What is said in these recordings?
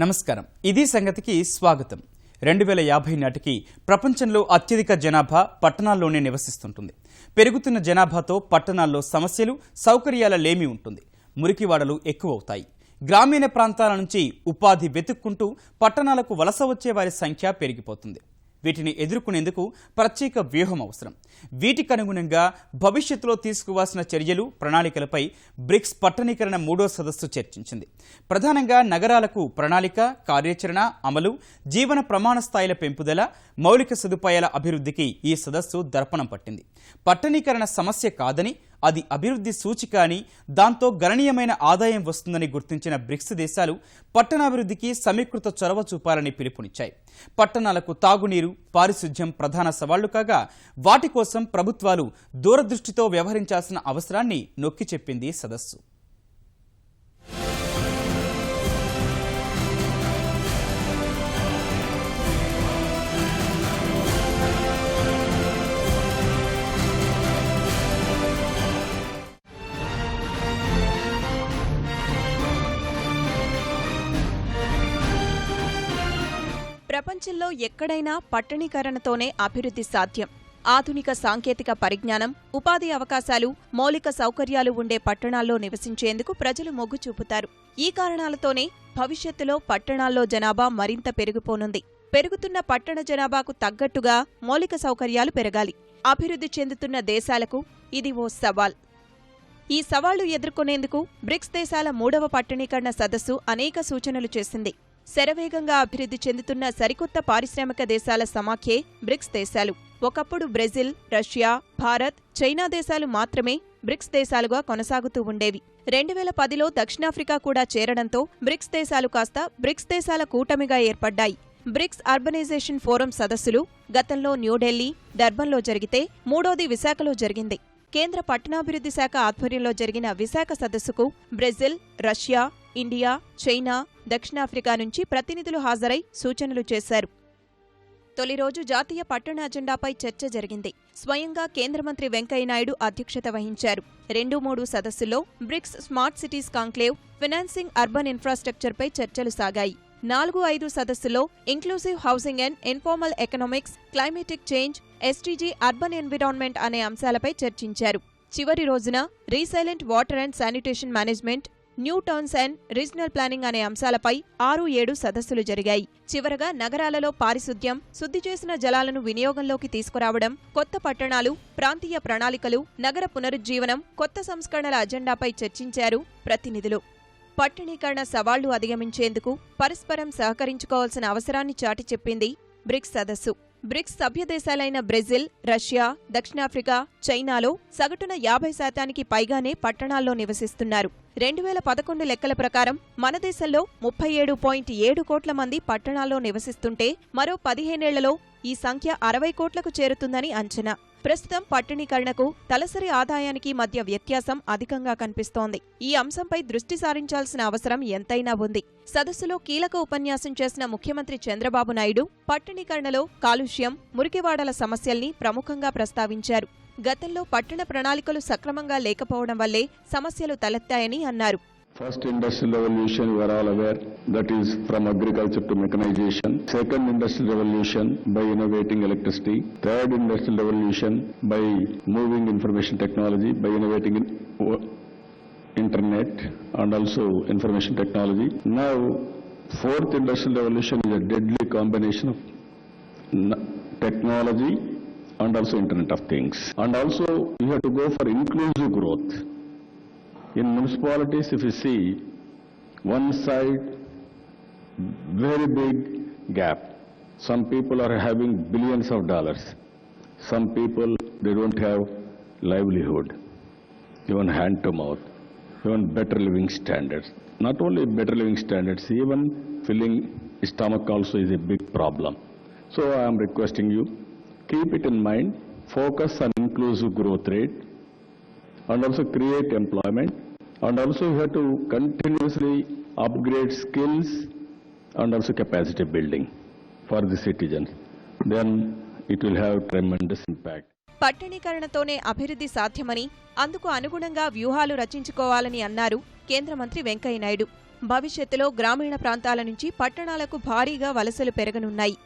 నమస్కారం. ఇది సంగతికి స్వాగతం. 2050 నాటికి ప్రపంచంలో అత్యధిక జనాభా పట్టణాల్లోనే నివసిస్తుంటుంది. పెరుగుతున్న జనాభాతో పట్టణాల్లో సమస్యలు, సౌకర్యాల లేమి ఉంటుంది. మురికివాడలు ఎక్కువవుతాయి. గ్రామీణ ప్రాంతాల నుంచి ఉపాధి వెతుక్కుంటూ పట్టణాలకు వలస వచ్చే వారి సంఖ్య పెరిగిపోతుంది. వీటిని ఎదుర్కొనేందుకు ప్రత్యేక వ్యూహం అవసరం. వీటికనుగుణంగా భవిష్యత్తులో తీసుకోవాల్సిన చర్యలు, ప్రణాళికలపై బ్రిక్స్ పట్టణీకరణ 3వ సదస్సు చర్చించింది. ప్రధానంగా నగరాలకు ప్రణాళిక, కార్యాచరణ, అమలు, జీవన ప్రమాణ స్థాయిల పెంపుదల, మౌలిక సదుపాయాల అభివృద్ధికి ఈ సదస్సు దర్పణం పట్టింది. పట్టణీకరణ సమస్య కాదని, అది అభివృద్ధి సూచిక అని, దాంతో గణనీయమైన ఆదాయం వస్తుందని గుర్తించిన బ్రిక్స్ దేశాలు పట్టణాభివృద్ధికి సమీకృత చొరవ చూపాలని పిలుపునిచ్చాయి. పట్టణాలకు తాగునీరు, పారిశుధ్యం ప్రధాన సవాళ్లు కాగా వాటి కోసం ప్రభుత్వాలు దూరదృష్టితో వ్యవహరించాల్సిన అవసరాన్ని నొక్కి చెప్పింది సదస్సు. ప్రపంచంలో ఎక్కడైనా పట్టణీకరణతోనే అభివృద్ధి సాధ్యం. ఆధునిక సాంకేతిక పరిజ్ఞానం, ఉపాధి అవకాశాలు, మౌలిక సౌకర్యాలు ఉండే పట్టణాల్లో నివసించేందుకు ప్రజలు మొగ్గు చూపుతారు. ఈ కారణాలతోనే భవిష్యత్తులో పట్టణాల్లో జనాభా మరింత పెరిగిపోనుంది. పెరుగుతున్న పట్టణ జనాభాకు తగ్గట్టుగా మౌలిక సౌకర్యాలు పెరగాలి. అభివృద్ధి చెందుతున్న దేశాలకు ఇది ఓ సవాల్. ఈ సవాళ్లు ఎదుర్కొనేందుకు బ్రిక్స్ దేశాల 3వ పట్టణీకరణ సదస్సు అనేక సూచనలు చేసింది. శరవేగంగా అభివృద్ధి చెందుతున్న సరికొత్త పారిశ్రామిక దేశాల సమాఖ్యే బ్రిక్స్ దేశాలు. ఒకప్పుడు బ్రెజిల్, రష్యా, భారత్, చైనా దేశాలు మాత్రమే బ్రిక్స్ దేశాలుగా కొనసాగుతూ ఉండేవి. 2010లో దక్షిణాఫ్రికా కూడా చేరడంతో బ్రిక్స్ దేశాలు కాస్త బ్రిక్స్ దేశాల కూటమిగా ఏర్పడ్డాయి. బ్రిక్స్ అర్బనైజేషన్ ఫోరం సదస్సులు గతంలో న్యూఢిల్లీ, డర్బన్లో జరిగితే 3వది విశాఖలో జరిగింది. కేంద్ర పట్టణాభివృద్ధి శాఖ ఆధ్వర్యంలో జరిగిన విశాఖ సదస్సుకు బ్రెజిల్, రష్యా, ఇండియా, చైనా, దక్షిణాఫ్రికా నుంచి ప్రతినిధులు హాజరై సూచనలు చేశారు. తొలి రోజు జాతీయ పట్టణ అజెండాపై చర్చ జరిగింది. స్వయంగా కేంద్ర మంత్రి వెంకయ్యనాయుడు అధ్యక్షత వహించారు. 2-3 సదస్సుల్లో BRICS smart cities conclave, financing urban ఇన్ఫ్రాస్ట్రక్చర్పై చర్చలు సాగాయి. 4-5 సదస్సులో inclusive housing and informal economics, climatic change, SDG urban environment అనే అంశాలపై చర్చించారు. చివరి రోజున resilient water and sanitation management, new towns and regional planning అనే అంశాలపై 6-7 సదస్సులు జరిగాయి. చివరగా నగరాలలో పారిశుద్ధ్యం, శుద్ధి చేసిన జలాలను వినియోగంలోకి తీసుకురావడం, కొత్త పట్టణాలు, ప్రాంతీయ ప్రణాళికలు, నగర పునరుజ్జీవనం, కొత్త సంస్కరణల అజెండాపై చర్చించారు ప్రతినిధులు. పట్టణీకరణ సవాళ్లు అధిగమించేందుకు పరస్పరం సహకరించుకోవాల్సిన అవసరాన్ని చాటి చెప్పింది బ్రిక్స్ సదస్సు. బ్రిక్స్ సభ్యదేశాలైన బ్రెజిల్, రష్యా, దక్షిణాఫ్రికా, చైనాలో సగటున 50% పైగానే పట్టణాల్లో నివసిస్తున్నారు. 2011 లెక్కల ప్రకారం మన దేశంలో 37.7 కోట్ల మంది పట్టణాల్లో నివసిస్తుంటే మరో 15 ఏళ్లలో ఈ సంఖ్య 60 కోట్లకు చేరుతుందని అంచనా. ప్రస్తుతం పట్టణీకరణకు, తలసరి ఆదాయానికి మధ్య వ్యత్యాసం అధికంగా కనిపిస్తోంది. ఈ అంశంపై దృష్టి సారించాల్సిన అవసరం ఎంతైనా ఉంది. సదస్సులో కీలక ఉపన్యాసం చేసిన ముఖ్యమంత్రి చంద్రబాబు నాయుడు పట్టణీకరణలో కాలుష్యం, మురికివాడల సమస్యల్ని ప్రముఖంగా ప్రస్తావించారు. గతంలో పట్టణ ప్రణాళికలు సక్రమంగా లేకపోవడం వల్లే సమస్యలు తలెత్తాయని అన్నారు. First industrial revolution, we are all aware, that is from agriculture to mechanization. Second industrial revolution by innovating electricity. Third industrial revolution by moving information technology, by innovating internet and also information technology. Now, fourth industrial revolution is a deadly combination of technology and also Internet of Things. And also, you have to go for inclusive growth. In municipalities, if you see, one side, very big gap. Some people are having billions of dollars. Some people, they don't have livelihood, even hand to mouth, even better living standards. Not only better living standards, even filling stomach also is a big problem. So I am requesting you, keep it in mind, focus on inclusive growth rate, and also create employment, and also you have to continuously upgrade skills and also capacity building for the citizens. Then it will have tremendous impact. పట్టణీకరణతోనే అభివృద్ధి సాధ్యమని, అందుకు అనుగుణంగా వ్యూహాలు రచించుకోవాలని అన్నారు కేంద్ర మంత్రి వెంకయ్యనాయుడు. భవిష్యత్తులో గ్రామీణ ప్రాంతాల నుంచి పట్టణాలకు భారీగా వలసలు పెరగనున్నాయి.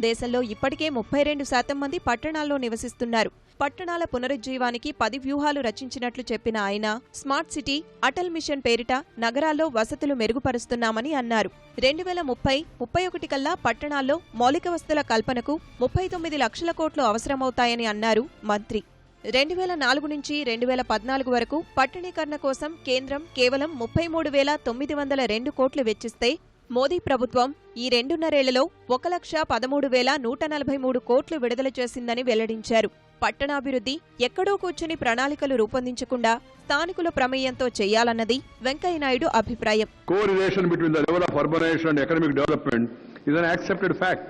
దేశంలో ఇప్పటికే 32% మంది పట్టణాల్లో నివసిస్తున్నారు. పట్టణాల పునరుజ్జీవానికి 10 వ్యూహాలు రచించినట్లు చెప్పిన ఆయన స్మార్ట్ సిటీ, అటల్ మిషన్ పేరిట నగరాల్లో వసతులు మెరుగుపరుస్తున్నామని అన్నారు. 2030-31 కల్లా పట్టణాల్లో మౌలిక వసతుల కల్పనకు 39 లక్షల కోట్లు అవసరమవుతాయని అన్నారు మంత్రి. 2004 నుంచి 2014 వరకు పట్టణీకరణ కోసం కేంద్రం కేవలం 33,902 కోట్లు వెచ్చిస్తే మోదీ ప్రభుత్వం ఈ 2.5 1,13,143 కోట్లు విడుదల చేసిందని వెల్లడించారు. పట్టణాభివృద్ధి ఎక్కడో కూర్చుని ప్రణాళికలు రూపొందించకుండా స్థానికుల ప్రమేయంతో చేయాలన్నది వెంకయ్యనాయుడు అభిప్రాయం. Correlation between the level of urbanization and economic development is an accepted fact.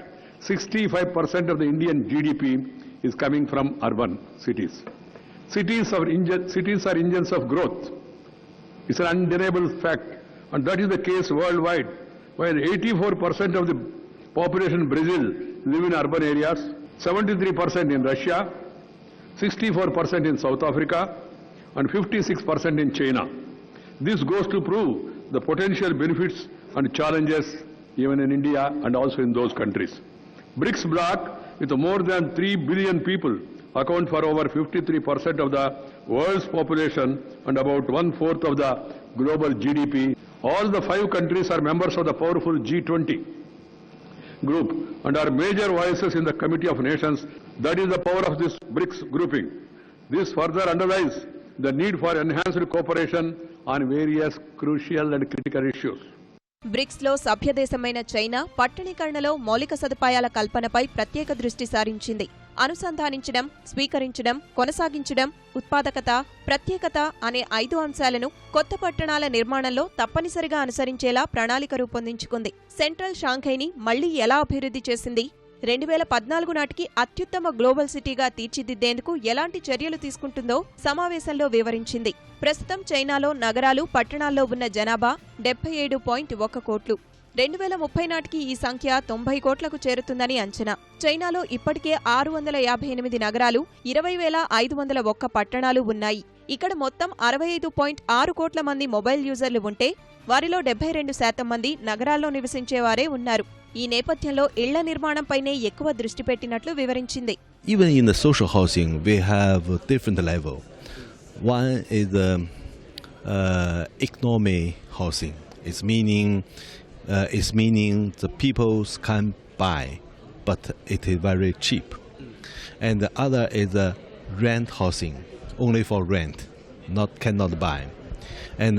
65% of the Indian GDP is coming from urban cities. Cities are engines of growth. It's an undeniable fact, and that is the case worldwide. While 84% of the population in Brazil live in urban areas, 73% in Russia, 64% in South Africa, and 56% in China. This goes to prove the potential benefits and challenges even in India and also in those countries. BRICS bloc, with more than 3 billion people, account for over 53% of the world's population and about 1/4 of the global GDP. All the 5 countries are members of the powerful G20 group and are major voices in the Committee of Nations. That is the power of this BRICS grouping. This further underlines the need for enhanced cooperation on various crucial and critical issues. బ్రిక్స్లో సభ్యదేశమైన China పట్టణీకరణలో మౌలిక సదుపాయాల కల్పనపై ప్రత్యేక దృష్టి సారించింది. అనుసంధానించడం, స్వీకరించడం, కొనసాగించడం, ఉత్పాదకత, ప్రత్యేకత అనే 5 అంశాలను కొత్త పట్టణాల నిర్మాణంలో తప్పనిసరిగా అనుసరించేలా ప్రణాళిక రూపొందించుకుంది. సెంట్రల్ షాంఘైని మళ్లీ ఎలా అభివృద్ధి చేసింది, 2014 నాటికి అత్యుత్తమ గ్లోబల్ సిటీగా తీర్చిదిద్దేందుకు ఎలాంటి చర్యలు తీసుకుంటుందో సమావేశంలో వివరించింది. ప్రస్తుతం చైనాలో నగరాలు, పట్టణాల్లో ఉన్న జనాభా 77.1 కోట్లు. 2030 నాటికి ఈ సంఖ్య 90 కోట్లకు చేరుతుందని అంచనా. చైనాలో ఇప్పటికే 658 నగరాలు, 20,501 పట్టణాలు ఉన్నాయి. ఇక్కడ మొత్తం 65.6 కోట్ల మంది మొబైల్ యూజర్లు ఉంటే వారిలో 72% మంది నగరాల్లో నివసించేవారే ఉన్నారు. ఈ నేపథ్యంలో ఇళ్ల నిర్మాణంపైనే ఎక్కువ దృష్టి పెట్టినట్లు వివరించింది. Even in the social housing, we have a different level. One is the economy housing. It's meaning the people can buy, but it is very cheap. And the other is the rent housing, only for rent, cannot buy. And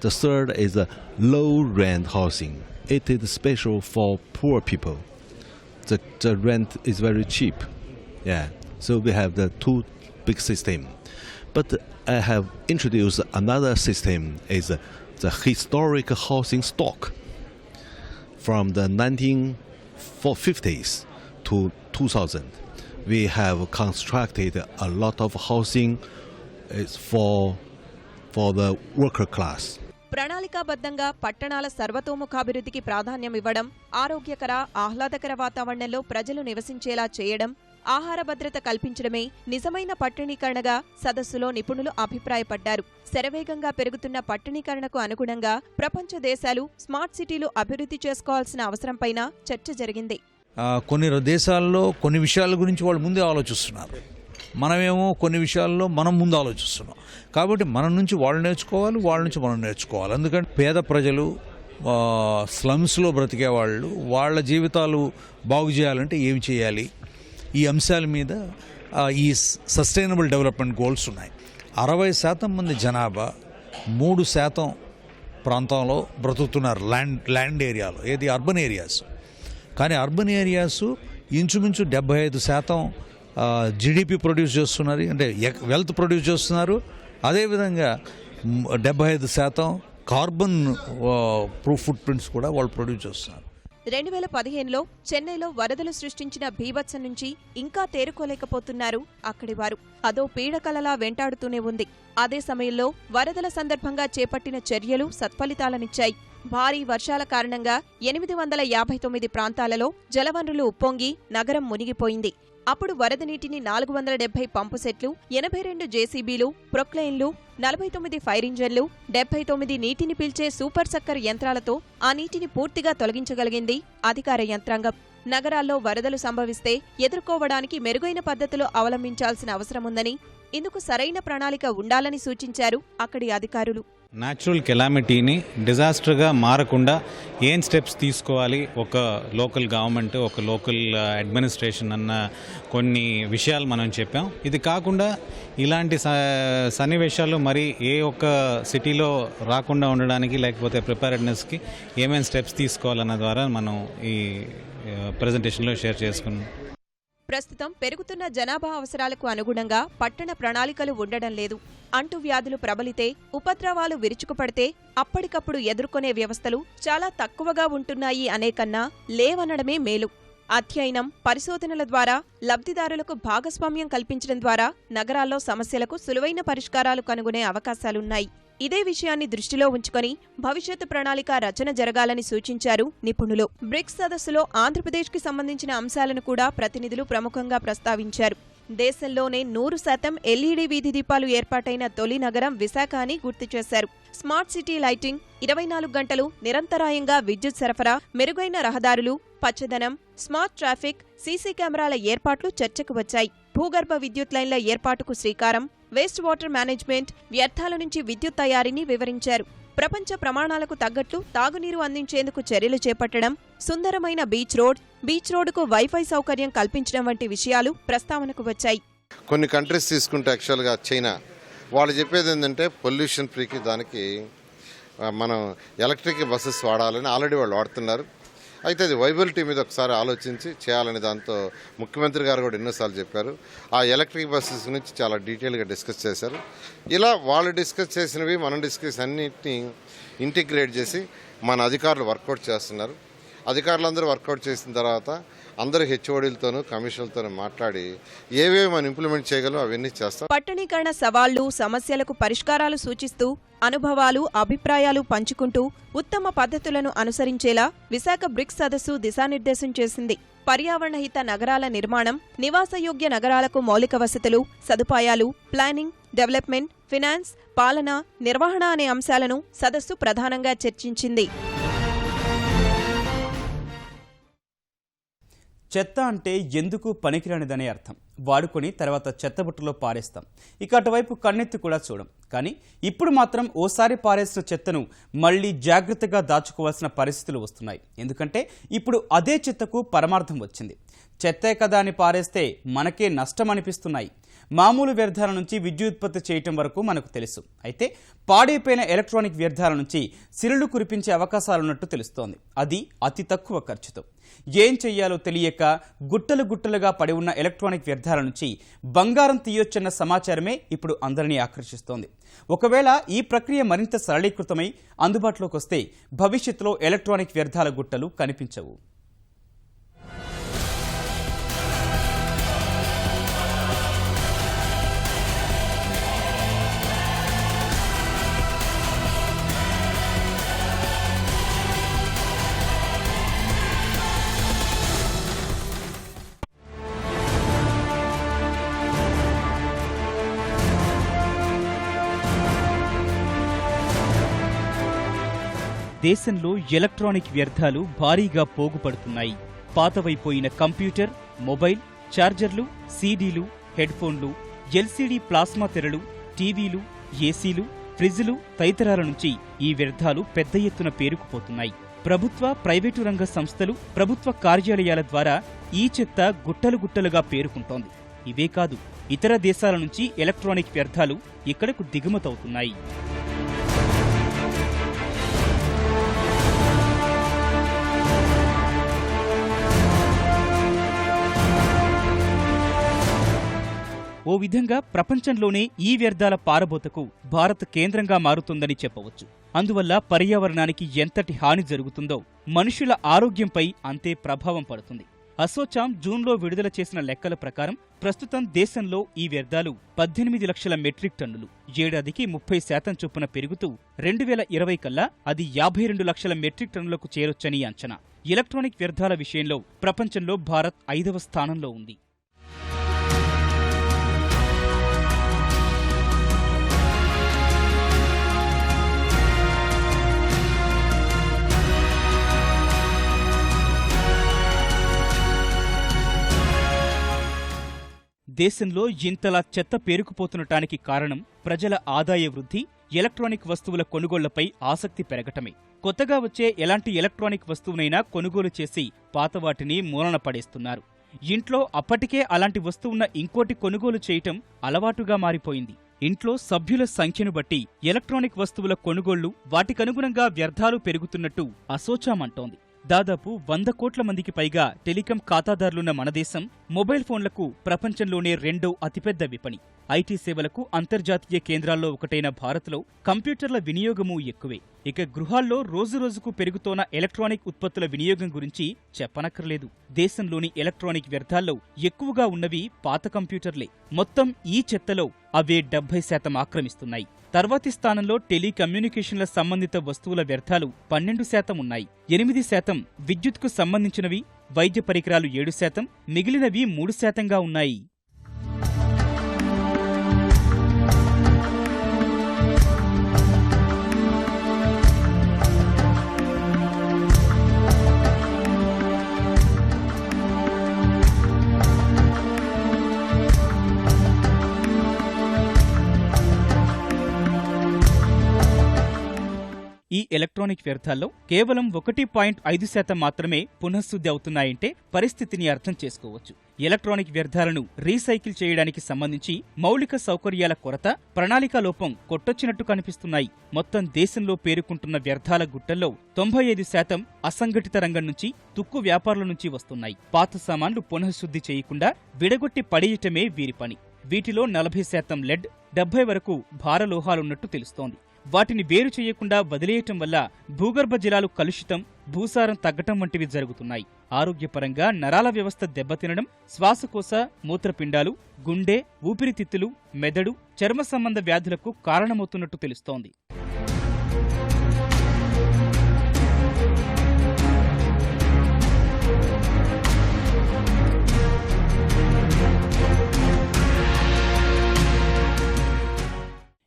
the third is the low rent housing. It is special for poor people. The rent is very cheap. Yeah. So we have the 2 big systems. But I have introduced another system, is the historic housing stock. From the 1950s to 2000, we have constructed a lot of housing for the worker class. ప్రణాళికాబద్ధంగా పట్టణాల సర్వతోముఖాభివృద్ధికి ప్రాధాన్యమివ్వడం, ఆరోగ్యకర, ఆహ్లాదకర వాతావరణంలో ప్రజలు నివసించేలా చేయడం, ఆహార భద్రత కల్పించడమే నిజమైన పట్టణీకరణగా సదస్సులో నిపుణులు అభిప్రాయపడ్డారు. శరవేగంగా పెరుగుతున్న పట్టణీకరణకు అనుగుణంగా ప్రపంచ దేశాలు స్మార్ట్ సిటీలు అభివృద్ధి చేసుకోవాల్సిన అవసరంపైన చర్చ జరిగింది. కొన్ని దేశాల్లో కొన్ని విషయాల గురించి వాళ్ళు ముందే ఆలోచిస్తున్నారు. మనమేమో కొన్ని విషయాల్లో మనం ముందు ఆలోచిస్తున్నాం. కాబట్టి మన నుంచి వాళ్ళు నేర్చుకోవాలి, వాళ్ళ నుంచి మనం నేర్చుకోవాలి. ఎందుకంటే పేద ప్రజలు, స్లమ్స్లో బ్రతికే వాళ్ళు, వాళ్ళ జీవితాలు బాగు చేయాలంటే ఏమి చేయాలి, ఈ అంశాల మీద ఈ సస్టైనబుల్ డెవలప్మెంట్ గోల్స్ ఉన్నాయి. 60% మంది జనాభా 3% ప్రాంతంలో బ్రతుకుతున్నారు, ల్యాండ్ ఏరియాలో, ఏది అర్బన్ ఏరియాస్. కానీ అర్బన్ ఏరియాస్ ఇంచుమించు 75% జీడిపి ప్రొడ్యూస్ చేస్తున్నారు, అంటే వెల్త్ ప్రొడ్యూస్ చేస్తున్నారు. అదేవిధంగా 75% కార్బన్ ఫుట్ ప్రింట్స్ కూడా వాళ్ళు ప్రొడ్యూస్ చేస్తున్నారు. 2015లో చెన్నైలో వరదలు సృష్టించిన బీభత్సం నుంచి ఇంకా తేరుకోలేకపోతున్నారు అక్కడి వారు. అదో పీడకలలా వెంటాడుతూనే ఉంది. అదే సమయంలో వరదల సందర్భంగా చేపట్టిన చర్యలు సత్ఫలితాలనిచ్చాయి. భారీ వర్షాల కారణంగా 859 ప్రాంతాలలో జలవనరులు ఉప్పొంగి నగరం మునిగిపోయింది. అప్పుడు వరద నీటిని 470 పంపు సెట్లు, 82 జేసీబీలు, ప్రొక్లైన్లు, 49 ఫైర్ ఇంజన్లు, 79 నీటిని పీల్చే సూపర్ సక్కర్ యంత్రాలతో ఆ నీటిని పూర్తిగా తొలగించగలిగింది అధికార యంత్రాంగం. నగరాల్లో వరదలు సంభవిస్తే ఎదుర్కోవడానికి మెరుగైన పద్ధతులు అవలంబించాల్సిన అవసరముందని, ఇందుకు సరైన ప్రణాళిక ఉండాలని సూచించారు అక్కడి అధికారులు. న్యాచురల్ కెలామిటీని డిజాస్టర్గా మారకుండా ఏం స్టెప్స్ తీసుకోవాలి ఒక లోకల్ గవర్నమెంట్, ఒక లోకల్ అడ్మినిస్ట్రేషన్ అన్న కొన్ని విషయాలు మనం చెప్పాం. ఇది కాకుండా ఇలాంటి సన్నివేశాలు మరి ఏ ఒక్క సిటీలో రాకుండా ఉండడానికి, లేకపోతే ప్రిపేర్డ్నెస్కి ఏమేమి స్టెప్స్ తీసుకోవాలన్న ద్వారా మనం ఈ ప్రెజెంటేషన్లో షేర్ చేసుకున్నాం. ప్రస్తుతం పెరుగుతున్న జనాభా అవసరాలకు అనుగుణంగా పట్టణ ప్రణాళికలు ఉండడం లేదు. అంటువ్యాధులు ప్రబలితే, ఉపద్రవాలు విరుచుకుపడితే అప్పటికప్పుడు ఎదుర్కొనే వ్యవస్థలు చాలా తక్కువగా ఉంటున్నాయి అనే కన్నా లేవనడమే మేలు. అధ్యయనం, పరిశోధనల ద్వారా లబ్ధిదారులకు భాగస్వామ్యం కల్పించడం ద్వారా నగరాల్లో సమస్యలకు సులువైన పరిష్కారాలు కనుగొనే అవకాశాలున్నాయి. ఇదే విషయాన్ని దృష్టిలో ఉంచుకొని భవిష్యత్తు ప్రణాళిక రచన జరగాలని సూచించారు నిపుణులు. బ్రిక్స్ సదస్సులో ఆంధ్రప్రదేశ్కి సంబంధించిన అంశాలను కూడా ప్రతినిధులు ప్రముఖంగా ప్రస్తావించారు. దేశంలోనే 100% ఎల్ఈడీ వీధి దీపాలు ఏర్పాటైన తొలి నగరం విశాఖ అని గుర్తు చేశారు. స్మార్ట్ సిటీ లైటింగ్, 24 గంటలు నిరంతరాయంగా విద్యుత్ సరఫరా, మెరుగైన రహదారులు, పచ్చదనం, స్మార్ట్ ట్రాఫిక్, సీసీ కెమెరాల ఏర్పాట్లు చర్చకు వచ్చాయి. భూగర్భ విద్యుత్ లైన్ల ఏర్పాటుకు శ్రీకారం, వేస్ట్ వాటర్ మేనేజ్మెంట్, వ్యర్థాల నుంచి విద్యుత్ తయారీని వివరించారు. ప్రపంచ ప్రమాణాలకు తగ్గట్లు తాగునీరు అందించేందుకు చర్యలు చేపట్టడం, సుందరమైన బీచ్ రోడ్డుకు వైఫై సౌకర్యం కల్పించడం వంటి విషయాలు ప్రస్తావనకు వచ్చాయి. కొన్ని కంట్రీస్ తీసుకుంటే యాక్చువల్గా చైనా వాళ్ళు చెప్పేది ఏంటంటే పొల్యూషన్ ఫ్రీకి దానికి మనం ఎలక్ట్రిక్ బస్సెస్ వాడాలని ఆల్రెడీ వాళ్ళు వాడుతున్నారు. అయితే అది వైబిలిటీ మీద ఒకసారి ఆలోచించి చేయాలని దాంతో ముఖ్యమంత్రి గారు కూడా ఎన్నోసార్లు చెప్పారు. ఆ ఎలక్ట్రిక్ బస్సెస్ గురించి చాలా డీటెయిల్గా డిస్కస్ చేశారు. ఇలా వాళ్ళు డిస్కస్ చేసినవి మనం డిస్కస్ అన్నింటినీ ఇంటిగ్రేట్ చేసి మన అధికారులు వర్కౌట్ చేస్తున్నారు. అధికారులందరూ వర్కౌట్ చేసిన తర్వాత అందరూ హెచ్ఓడీలతోనూ కమిషన్లతోనూ మాట్లాడి ఏవేవి మనం ఇంప్లిమెంట్ చేయగలం అవన్నీ చేస్తాం. పట్టణీకరణ సవాళ్లు, సమస్యలకు పరిష్కారాలు సూచిస్తూ అనుభవాలు, అభిప్రాయాలు పంచుకుంటూ ఉత్తమ పద్ధతులను అనుసరించేలా విశాఖ బ్రిక్స్ సదస్సు దిశానిర్దేశం చేసింది. పర్యావరణహిత నగరాల నిర్మాణం, నివాసయోగ్య నగరాలకు మౌలిక వసతులు, సదుపాయాలు, ప్లానింగ్, డెవలప్మెంట్, ఫినాన్స్, పాలన, నిర్వహణ అనే అంశాలను సదస్సు ప్రధానంగా చర్చించింది. చెత్త అంటే ఎందుకు పనికిరానిదనే అర్థం. వాడుకొని తర్వాత చెత్తబుట్టలో పారేస్తాం. ఇక అటువైపు కన్నెత్తి కూడా చూడం. కానీ ఇప్పుడు మాత్రం ఓసారి పారేసిన చెత్తను మళ్లీ జాగ్రత్తగా దాచుకోవాల్సిన పరిస్థితులు వస్తున్నాయి. ఎందుకంటే ఇప్పుడు అదే చెత్తకు పరమార్థం వచ్చింది. చెత్తే కదా అని పారేస్తే మనకే నష్టం అనిపిస్తున్నాయి. మామూలు వ్యర్థాల నుంచి విద్యుత్పత్తి చేయటం వరకు మనకు తెలుసు. అయితే పాడైపోయిన ఎలక్ట్రానిక్ వ్యర్థాల నుంచి సిరులు కురిపించే అవకాశాలున్నట్టు తెలుస్తోంది. అది అతి తక్కువ ఖర్చుతో. ఏం చెయ్యాలో తెలియక గుట్టలు గుట్టలుగా పడి ఉన్న ఎలక్ట్రానిక్ వ్యర్థాల నుంచి బంగారం తీయొచ్చన్న సమాచారమే ఇప్పుడు అందరినీ ఆకర్షిస్తోంది. ఒకవేళ ఈ ప్రక్రియ మరింత సరళీకృతమై అందుబాటులోకి వస్తే భవిష్యత్తులో ఎలక్ట్రానిక్ వ్యర్థాల గుట్టలు కనిపించవు. దేశంలో ఎలక్ట్రానిక్ వ్యర్థాలు భారీగా పోగుపడుతున్నాయి. పాతవైపోయిన కంప్యూటర్, మొబైల్, ఛార్జర్లు, సీడీలు, హెడ్ఫోన్లు, ఎల్సీడీ ప్లాస్మా తెరలు, టీవీలు, ఏసీలు, ఫ్రిడ్జ్లు తదితరాల నుంచి ఈ వ్యర్థాలు పెద్ద ఎత్తున పేరుకుపోతున్నాయి. ప్రభుత్వ, ప్రైవేటు రంగ సంస్థలు, ప్రభుత్వ కార్యాలయాల ద్వారా ఈ చెత్త గుట్టలు గుట్టలుగా పేరుకుంటోంది. ఇవే కాదు, ఇతర దేశాల నుంచి ఎలక్ట్రానిక్ వ్యర్థాలు ఇక్కడకు దిగుమతవుతున్నాయి. ఓ విధంగా ప్రపంచంలోనే ఈ వ్యర్థాల పారబోతకు భారత్ కేంద్రంగా మారుతుందని చెప్పవచ్చు. అందువల్ల పర్యావరణానికి ఎంతటి హాని జరుగుతుందో మనుషుల ఆరోగ్యంపై అంతే ప్రభావం పడుతుంది. అసోచామ్ జూన్లో విడుదల చేసిన లెక్కల ప్రకారం ప్రస్తుతం దేశంలో ఈ వ్యర్థాలు 18 లక్షల మెట్రిక్ టన్నులు. ఏడాదికి 30% చొప్పున పెరుగుతూ 2020 కల్లా అది 52 లక్షల మెట్రిక్ టన్నులకు చేరొచ్చని అంచనా. ఎలక్ట్రానిక్ వ్యర్థాల విషయంలో ప్రపంచంలో భారత్ 5వ స్థానంలో ఉంది. దేశంలో ఇంతలా చెత్త పేరుకుపోతుండటానికి కారణం ప్రజల ఆదాయ వృద్ధి, ఎలక్ట్రానిక్ వస్తువుల కొనుగోళ్లపై ఆసక్తి పెరగటమే. కొత్తగా వచ్చే ఎలాంటి ఎలక్ట్రానిక్ వస్తువునైనా కొనుగోలు చేసి పాతవాటిని మూలన పడేస్తున్నారు. ఇంట్లో అప్పటికే అలాంటి వస్తువున్న ఇంకోటి కొనుగోలు చేయటం అలవాటుగా మారిపోయింది. ఇంట్లో సభ్యుల సంఖ్యను బట్టి ఎలక్ట్రానిక్ వస్తువుల కొనుగోళ్లు, వాటికనుగుణంగా వ్యర్థాలు పెరుగుతున్నట్టు అసోచామంటోంది. దాదాపు 100 కోట్ల మందికి పైగా టెలికాం ఖాతాదారులున్న మన దేశం మొబైల్ ఫోన్లకు ప్రపంచంలోనే 2వ అతిపెద్ద విపణి. ఐటీ సేవలకు అంతర్జాతీయ కేంద్రాల్లో ఒకటైన భారత్లో కంప్యూటర్ల వినియోగమూ ఎక్కువే. ఇక గృహాల్లో రోజురోజుకు పెరుగుతోన్న ఎలక్ట్రానిక్ ఉత్పత్తుల వినియోగం గురించి చెప్పనక్కర్లేదు. దేశంలోని ఎలక్ట్రానిక్ వ్యర్థాల్లో ఎక్కువగా ఉన్నవి పాత కంప్యూటర్లే. మొత్తం ఈ చెత్తలో అవే 70% ఆక్రమిస్తున్నాయి. తర్వాతి స్థానంలో టెలికమ్యూనికేషన్ల సంబంధిత వస్తువుల వ్యర్థాలు 12% ఉన్నాయి. 8% విద్యుత్కు సంబంధించినవి, వైద్య పరికరాలు 7%, మిగిలినవి 3%గా ఉన్నాయి. ఈ ఎలక్ట్రానిక్ వ్యర్థాల్లో కేవలం 1.5% మాత్రమే పునఃశుద్ధి అవుతున్నాయంటే పరిస్థితిని అర్థం చేసుకోవచ్చు. ఎలక్ట్రానిక్ వ్యర్థాలను రీసైకిల్ చేయడానికి సంబంధించి మౌలిక సౌకర్యాల కొరత, ప్రణాళికా లోపం కొట్టొచ్చినట్టు కనిపిస్తున్నాయి. మొత్తం దేశంలో పేరుకుంటున్న వ్యర్థాల గుట్టల్లో 95% అసంఘటిత రంగం నుంచి, తుక్కు వ్యాపారుల నుంచి వస్తున్నాయి. పాత సామాన్లు పునఃశుద్ధి చేయకుండా విడగొట్టి పడేయటమే వీరి పని. వీటిలో 40% లెడ్, 70 వరకు భారలోహాలున్నట్టు తెలుస్తోంది. వాటిని వేరు చేయకుండా వదిలేయటం వల్ల భూగర్భ జలాలు కలుషితం, భూసారం తగ్గటం వంటివి జరుగుతున్నాయి. ఆరోగ్యపరంగా నరాల వ్యవస్థ దెబ్బతినడం, శ్వాసకోశ, మూత్రపిండాలు, గుండె, ఊపిరితిత్తులు, మెదడు, చర్మ సంబంధ వ్యాధులకు కారణమవుతున్నట్టు తెలుస్తోంది.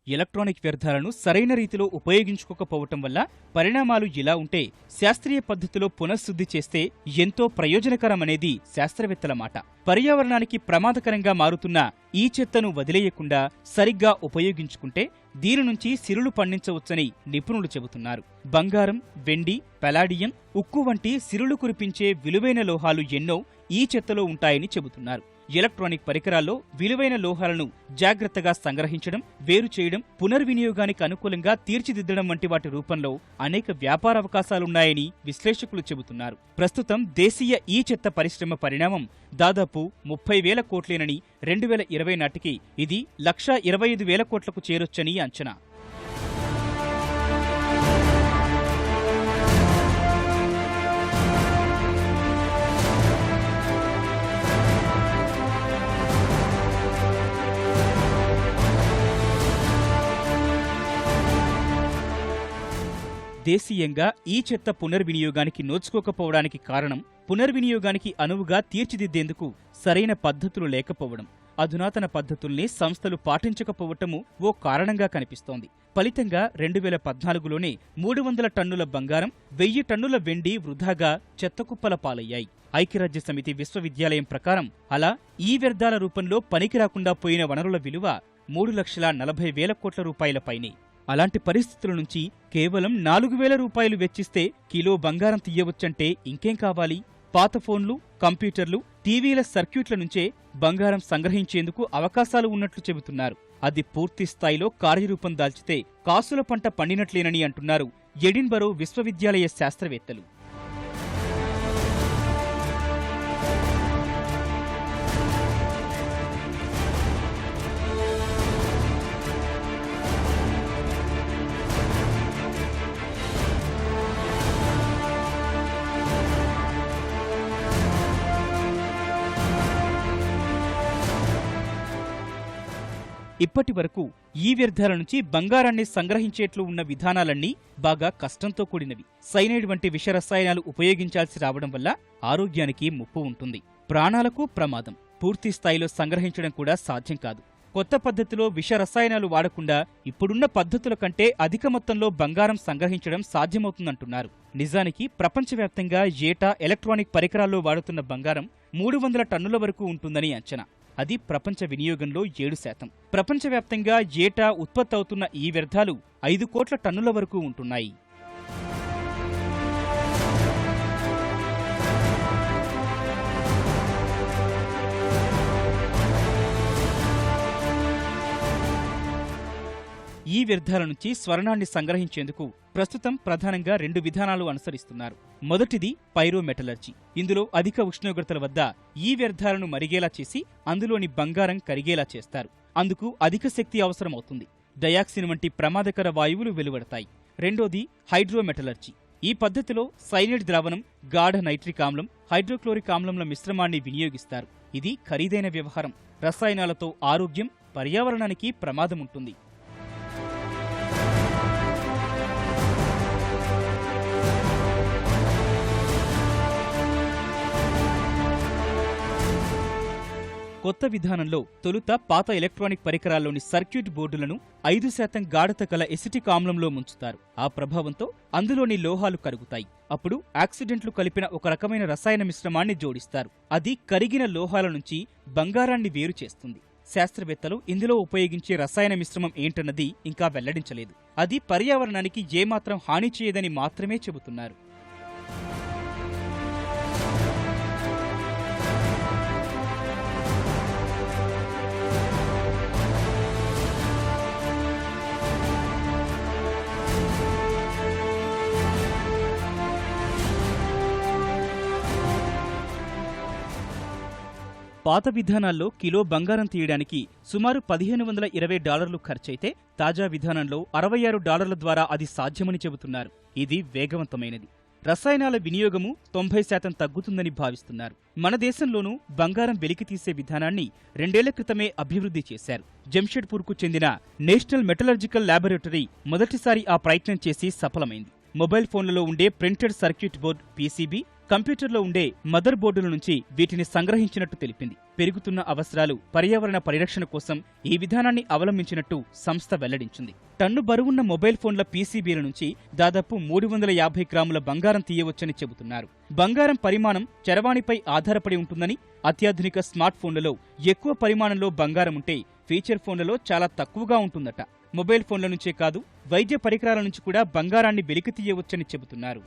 ఎలక్ట్రానిక్ వ్యర్థాలను సరైన రీతిలో ఉపయోగించుకోకపోవటం వల్ల పరిణామాలు ఇలా ఉంటే, శాస్త్రీయ పద్ధతిలో పునఃశుద్ధి చేస్తే ఎంతో ప్రయోజనకరమనేది శాస్త్రవేత్తల మాట. పర్యావరణానికి ప్రమాదకరంగా మారుతున్న ఈ చెత్తను వదిలేయకుండా సరిగ్గా ఉపయోగించుకుంటే దీని నుంచి సిరులు పండించవచ్చని నిపుణులు చెబుతున్నారు. బంగారం, వెండి, పలాడియం, ఉక్కు వంటి సిరులు కురిపించే విలువైన లోహాలు ఎన్నో ఈ చెత్తలో ఉంటాయని చెబుతున్నారు. ఎలక్ట్రానిక్ పరికరాల్లో విలువైన లోహాలను జాగ్రత్తగా సంగ్రహించడం, వేరు చేయడం, పునర్వినియోగానికి అనుకూలంగా తీర్చిదిద్దడం వంటి వాటి రూపంలో అనేక వ్యాపారావకాశాలున్నాయని విశ్లేషకులు చెబుతున్నారు. ప్రస్తుతం దేశీయ ఈ చెత్త పరిశ్రమ పరిణామం దాదాపు 30,000 కోట్లేనని, 2020 నాటికి ఇది 1,25,000 కోట్లకు చేరొచ్చని అంచనా. దేశీయంగా ఈ చెత్త పునర్వినియోగానికి నోచుకోకపోవడానికి కారణం పునర్వినియోగానికి అనువుగా తీర్చిదిద్దేందుకు సరైన పద్ధతులు లేకపోవడం. అధునాతన పద్ధతుల్ని సంస్థలు పాటించకపోవటము ఓ కారణంగా కనిపిస్తోంది. ఫలితంగా 2014లోనే 300 టన్నుల బంగారం, 1000 టన్నుల వెండి వృధాగా చెత్తకుప్పల పాలయ్యాయి. ఐక్యరాజ్యసమితి విశ్వవిద్యాలయం ప్రకారం అలా ఈ వ్యర్థాల రూపంలో పనికి రాకుండా పోయిన వనరుల విలువ 3,40,000 కోట్ల రూపాయల పైనే. అలాంటి పరిస్థితుల నుంచి కేవలం 4,000 రూపాయలు వెచ్చిస్తే కిలో బంగారం తీయవచ్చంటే ఇంకేం కావాలి? పాత ఫోన్లు, కంప్యూటర్లు, టీవీల సర్క్యూట్ల నుంచే బంగారం సంగ్రహించేందుకు అవకాశాలు ఉన్నట్లు చెబుతున్నారు. అది పూర్తి స్థాయిలో కార్యరూపం దాల్చితే కాసుల పంట పండినట్లేనని అంటున్నారు ఎడిన్బరో విశ్వవిద్యాలయ శాస్త్రవేత్తలు. ఇప్పటి వరకు ఈ వ్యర్థాల నుంచి బంగారాన్ని సంగ్రహించేట్లు ఉన్న విధానాలన్నీ బాగా కష్టంతో కూడినవి. సైనైడ్ వంటి విషరసాయనాలు ఉపయోగించాల్సి రావడం వల్ల ఆరోగ్యానికి ముప్పు ఉంటుంది, ప్రాణాలకు ప్రమాదం. పూర్తి స్థాయిలో సంగ్రహించడం కూడా సాధ్యం కాదు. కొత్త పద్ధతిలో విషరసాయనాలు వాడకుండా ఇప్పుడున్న పద్ధతుల కంటే అధిక మొత్తంలో బంగారం సంగ్రహించడం సాధ్యమవుతుందంటున్నారు. నిజానికి ప్రపంచవ్యాప్తంగా ఏటా ఎలక్ట్రానిక్ పరికరాల్లో వాడుతున్న బంగారం 300 టన్నుల వరకు ఉంటుందని అంచనా. అది ప్రపంచ వినియోగంలో 7%. ప్రపంచవ్యాప్తంగా ఏటా ఉత్పత్తి అవుతున్న ఈ వ్యర్థాలు 5 కోట్ల టన్నుల వరకు ఉంటున్నాయి. ఈ వ్యర్థాల నుంచి స్వర్ణాన్ని సంగ్రహించేందుకు ప్రస్తుతం ప్రధానంగా 2 విధానాలు అనుసరిస్తున్నారు. మొదటిది పైరోమెటలర్జీ. ఇందులో అధిక ఉష్ణోగ్రతల వద్ద ఈ వ్యర్థాలను మరిగేలా చేసి అందులోని బంగారం కరిగేలా చేస్తారు. అందుకు అధిక శక్తి అవసరమవుతుంది. డయాక్సిన్ వంటి ప్రమాదకర వాయువులు వెలువడతాయి. రెండోది హైడ్రోమెటలర్జీ. ఈ పద్ధతిలో సైనైడ్ ద్రావణం, గాఢ నైట్రిక్ ఆమ్లం, హైడ్రోక్లోరిక్ ఆమ్లంల మిశ్రమాన్ని వినియోగిస్తారు. ఇది ఖరీదైన వ్యవహారం. రసాయనాలతో ఆరోగ్యం, పర్యావరణానికి ప్రమాదముంటుంది. కొత్త విధానంలో తొలుత పాత ఎలక్ట్రానిక్ పరికరాల్లోని సర్క్యూట్ బోర్డులను 5% గాఢత కల ఎసిటిక్ ఆమ్లంలో ముంచుతారు. ఆ ప్రభావంతో అందులోని లోహాలు కరుగుతాయి. అప్పుడు యాక్సిడెంట్లు కలిపిన ఒక రకమైన రసాయన మిశ్రమాన్ని జోడిస్తారు. అది కరిగిన లోహాల నుంచి బంగారాన్ని వేరు చేస్తుంది. శాస్త్రవేత్తలు ఇందులో ఉపయోగించే రసాయన మిశ్రమం ఏంటన్నది ఇంకా వెల్లడించలేదు. అది పర్యావరణానికి ఏమాత్రం హాని చేయదని మాత్రమే చెబుతున్నారు. పాత విధానాల్లో కిలో బంగారం తీయడానికి సుమారు $1,520 ఖర్చయితే తాజా విధానంలో $66 ద్వారా అది సాధ్యమని చెబుతున్నారు. ఇది వేగవంతమైనది. రసాయనాల వినియోగము 90% తగ్గుతుందని భావిస్తున్నారు. మన దేశంలోనూ బంగారం వెలికితీసే విధానాన్ని 2 ఏళ్ల క్రితమే అభివృద్ధి చేశారు. జంషెడ్పూర్కు చెందిన నేషనల్ మెటలర్జికల్ ల్యాబొరేటరీ మొదటిసారి ఆ ప్రయత్నం చేసి సఫలమైంది. మొబైల్ ఫోన్లలో ఉండే ప్రింటెడ్ సర్క్యూట్ బోర్డ్ పీసీబీ, కంప్యూటర్లో ఉండే మదర్ బోర్డుల నుంచి వీటిని సంగ్రహించినట్టు తెలిపింది. పెరుగుతున్న అవసరాలు, పర్యావరణ పరిరక్షణ కోసం ఈ విధానాన్ని అవలంబించినట్టు సంస్థ వెల్లడించింది. టన్ను బరువున్న మొబైల్ ఫోన్ల పీసీబీల నుంచి దాదాపు 350 గ్రాముల బంగారం తీయవచ్చని చెబుతున్నారు. బంగారం పరిమాణం చరవాణిపై ఆధారపడి ఉంటుందని, అత్యాధునిక స్మార్ట్ ఫోన్లలో ఎక్కువ పరిమాణంలో బంగారం ఉంటే ఫీచర్ ఫోన్లలో చాలా తక్కువగా ఉంటుందట. మొబైల్ ఫోన్ల నుంచే కాదు, వైద్య పరికరాల నుంచి కూడా బంగారాన్ని వెలికి తీయవచ్చని చెబుతున్నారు.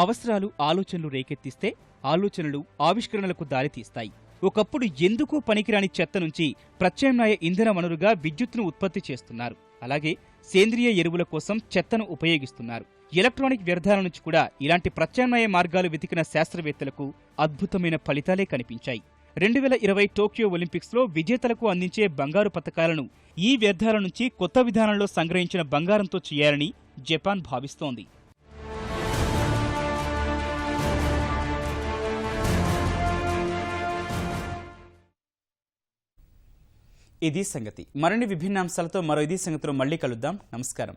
అవసరాలు ఆలోచనలు రేకెత్తిస్తే ఆలోచనలు ఆవిష్కరణలకు దారితీస్తాయి. ఒకప్పుడు ఎందుకో పనికిరాని చెత్త నుంచి ప్రత్యామ్నాయ ఇంధన వనరుగా విద్యుత్తును ఉత్పత్తి చేస్తున్నారు. అలాగే సేంద్రియ ఎరువుల కోసం చెత్తను ఉపయోగిస్తున్నారు. ఎలక్ట్రానిక్ వ్యర్థాల నుంచి కూడా ఇలాంటి ప్రత్యామ్నాయ మార్గాలు వెతికిన శాస్త్రవేత్తలకు అద్భుతమైన ఫలితాలే కనిపించాయి. 2020 టోక్యో ఒలింపిక్స్లో విజేతలకు అందించే బంగారు పతకాలను ఈ వ్యర్థాల నుంచి కొత్త విధానంలో సంగ్రహించిన బంగారంతో చేయాలని జపాన్ భావిస్తోంది. ఇది సంగతి. మరిన్ని విభిన్న అంశాలతో మరో ఇది సంగతిలో మళ్ళీ కలుద్దాం. నమస్కారం.